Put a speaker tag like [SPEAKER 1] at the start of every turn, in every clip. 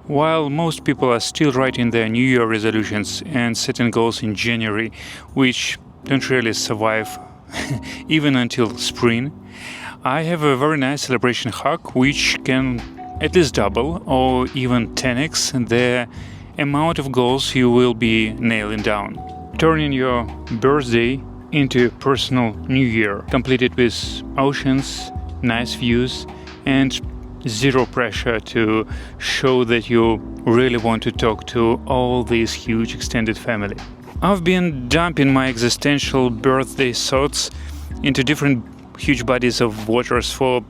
[SPEAKER 1] While most people are still writing their New Year resolutions and setting goals in January, which don't really survive even until spring, I have a very nice celebration hack which can at least double or even 10x the amount of goals you will be nailing down. Turning your birthday into a personal New Year, completed with oceans, nice views, and zero pressure to show that you really want to talk to all this huge extended family. I've been dumping my existential birthday thoughts into different huge bodies of waters for,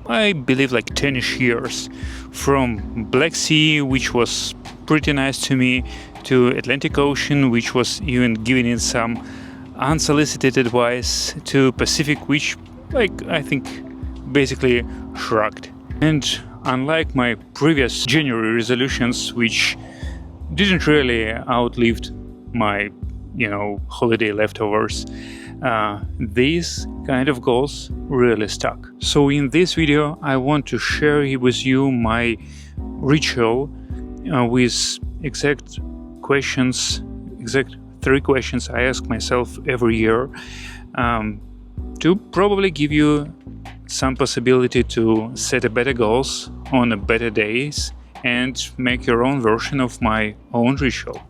[SPEAKER 1] I believe, like 10ish years. From Black Sea, which was pretty nice to me, to Atlantic Ocean, which was even giving it some unsolicited advice, to Pacific, which, I think, basically shrugged. And unlike my previous January resolutions, which didn't really outlive my, holiday leftovers, these kind of goals really stuck. So in this video, I want to share with you my ritual with exact three questions I ask myself every year to probably give you some possibility to set a better goals on a better days and make your own version of my own ritual.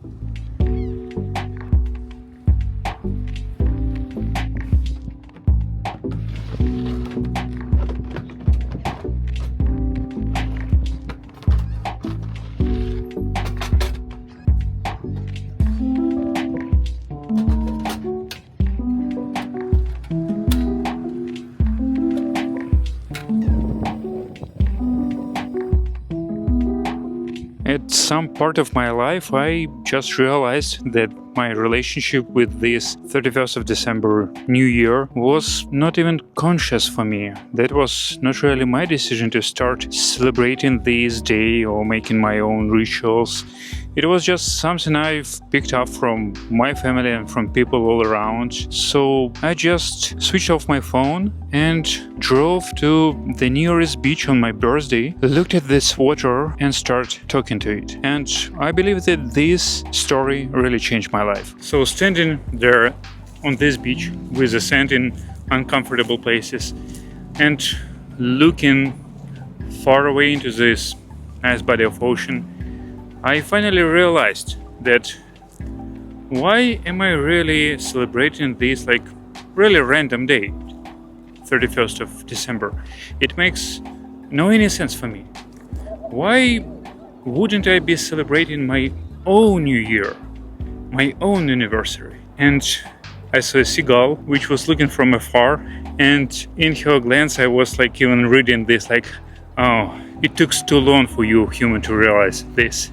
[SPEAKER 1] At some part of my life, I just realized that my relationship with this 31st of December New Year was not even conscious for me. That was not really my decision to start celebrating this day or making my own rituals. It was just something I've picked up from my family and from people all around. So I just switched off my phone and drove to the nearest beach on my birthday, looked at this water and started talking to it. And I believe that this story really changed my life. So standing there on this beach with the sand in uncomfortable places and looking far away into this nice body of ocean, I finally realized that why am I really celebrating this really random day, 31st of December? It makes no any sense for me. Why wouldn't I be celebrating my own New Year, my own anniversary? And I saw a seagull which was looking from afar, and in her glance I was even reading this oh, it took too long for you human to realize this.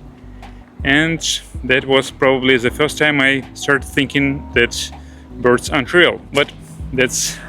[SPEAKER 1] And that was probably the first time I started thinking that birds aren't real. But that's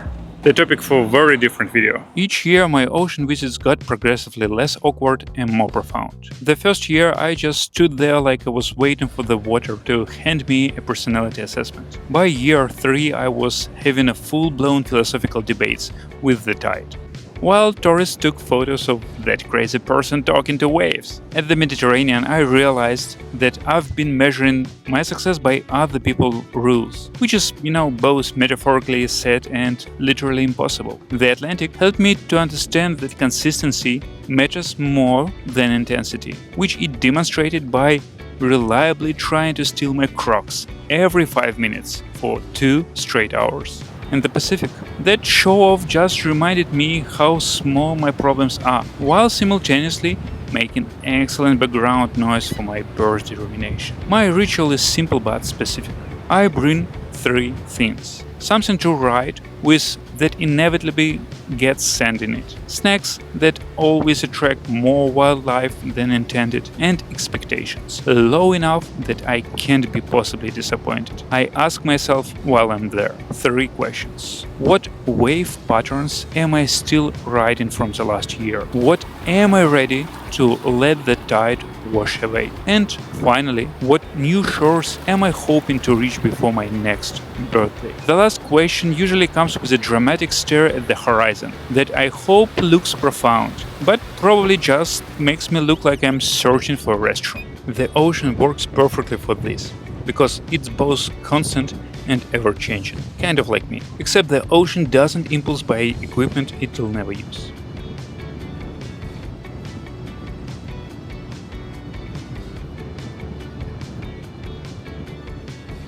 [SPEAKER 1] the topic for a very different video. Each year my ocean visits got progressively less awkward and more profound. The first year I just stood there like I was waiting for the water to hand me a personality assessment. By year 3 I was having a full-blown philosophical debates with the tide, while tourists took photos of that crazy person talking to waves. At the Mediterranean, I realized that I've been measuring my success by other people's rules, which is, both metaphorically said and literally impossible. The Atlantic helped me to understand that consistency matters more than intensity, which it demonstrated by reliably trying to steal my Crocs every 5 minutes for 2 straight hours. In the Pacific, that show-off just reminded me how small my problems are, while simultaneously making excellent background noise for my birthday rumination. My ritual is simple but specific. I bring 3 things. Something to write with that inevitably gets sand in it. Snacks that always attract more wildlife than intended, and expectations low enough that I can't be possibly disappointed. I ask myself while I'm there 3 questions. What wave patterns am I still riding from the last year? What am I ready to let the tide wash away? And finally, what new shores am I hoping to reach before my next birthday? The last question usually comes with a dramatic stare at the horizon that I hope looks profound, but probably just makes me look like I'm searching for a restaurant. The ocean works perfectly for this, because it's both constant and ever-changing, kind of like me, except the ocean doesn't impulse buy equipment it will never use.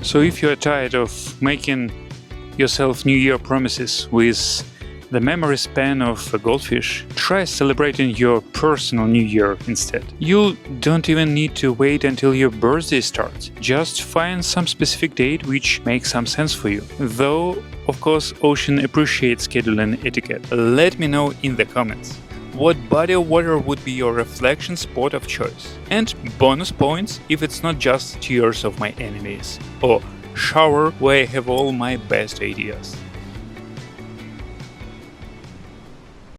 [SPEAKER 1] So if you are tired of making yourself New Year promises with the memory span of a goldfish, try celebrating your personal New Year instead. You don't even need to wait until your birthday starts. Just find some specific date which makes some sense for you. Though, of course, Ocean appreciates scheduling etiquette. Let me know in the comments. What body of water would be your reflection spot of choice? And bonus points if it's not just tears of my enemies, or shower where I have all my best ideas.